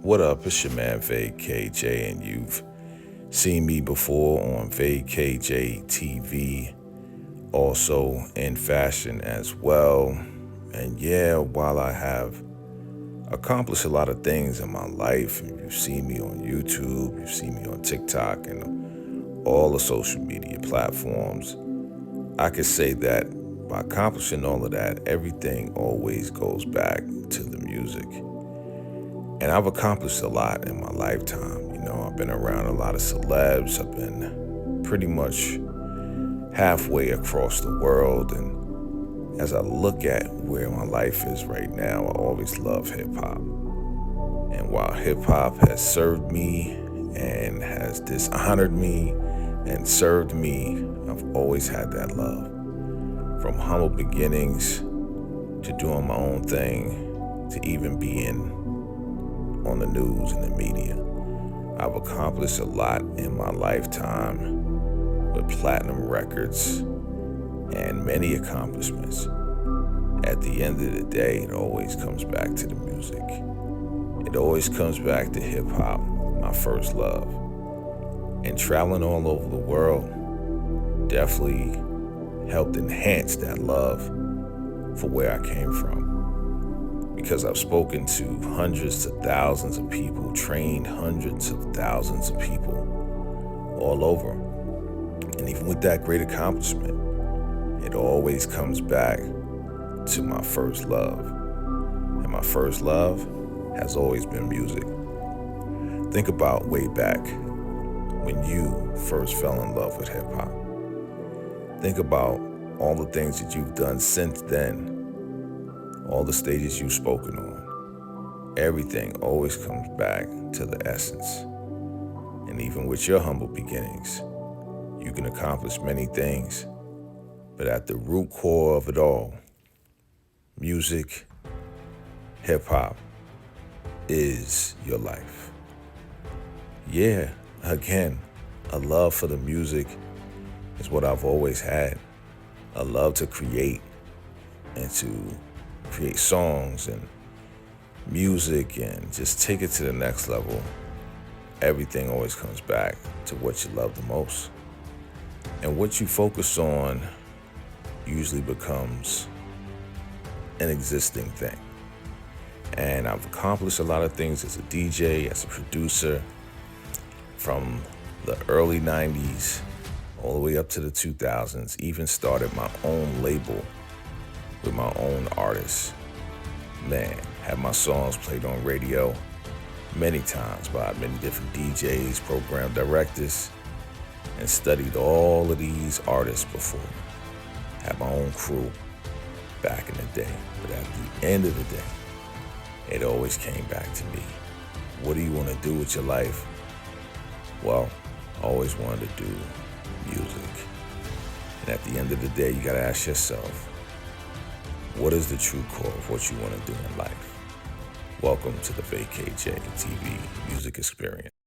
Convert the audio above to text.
What up? It's your man VACAY-J, and you've seen me before on VACAY-JTV, also in fashion as well. And yeah, while I have accomplished a lot of things in my life, and you've seen me on YouTube, you've seen me on TikTok, and all the social media platforms, I could say that by accomplishing all of that, everything always goes back to the music. And I've accomplished a lot in my lifetime. I've been around a lot of celebs. I've been pretty much halfway across the world. And as I look at where my life is right now, I always love hip hop. And while hip hop has served me and has dishonored me and served me, I've always had that love. From humble beginnings to doing my own thing to even being on the news and the media. I've accomplished a lot in my lifetime with platinum records and many accomplishments. At the end of the day, it always comes back to the music. It always comes back to hip hop, my first love. And traveling all over the world definitely helped enhance that love for where I came from. Because I've spoken to hundreds to thousands of people, trained hundreds of thousands of people all over. And even with that great accomplishment, it always comes back to my first love. And my first love has always been music. Think about way back when you first fell in love with hip hop. Think about all the things that you've done since then. All the stages you've spoken on, everything always comes back to the essence. And even with your humble beginnings, you can accomplish many things, but at the root core of it all, music, hip hop is your life. Yeah, again, a love for the music is what I've always had. A love to create and to create songs and music and just take it to the next level. Everything always comes back to what you love the most. And what you focus on usually becomes an existing thing. And I've accomplished a lot of things as a DJ, as a producer, from the early 90s all the way up to the 2000s, even started my own label with my own artists. Man, had my songs played on radio many times by many different DJs, program directors, and studied all of these artists before. Had my own crew back in the day. But at the end of the day, it always came back to me. What do you want to do with your life? Well, I always wanted to do music. And at the end of the day, you got to ask yourself, what is the true core of what you want to do in life? Welcome to the VACAY-JTV music experience.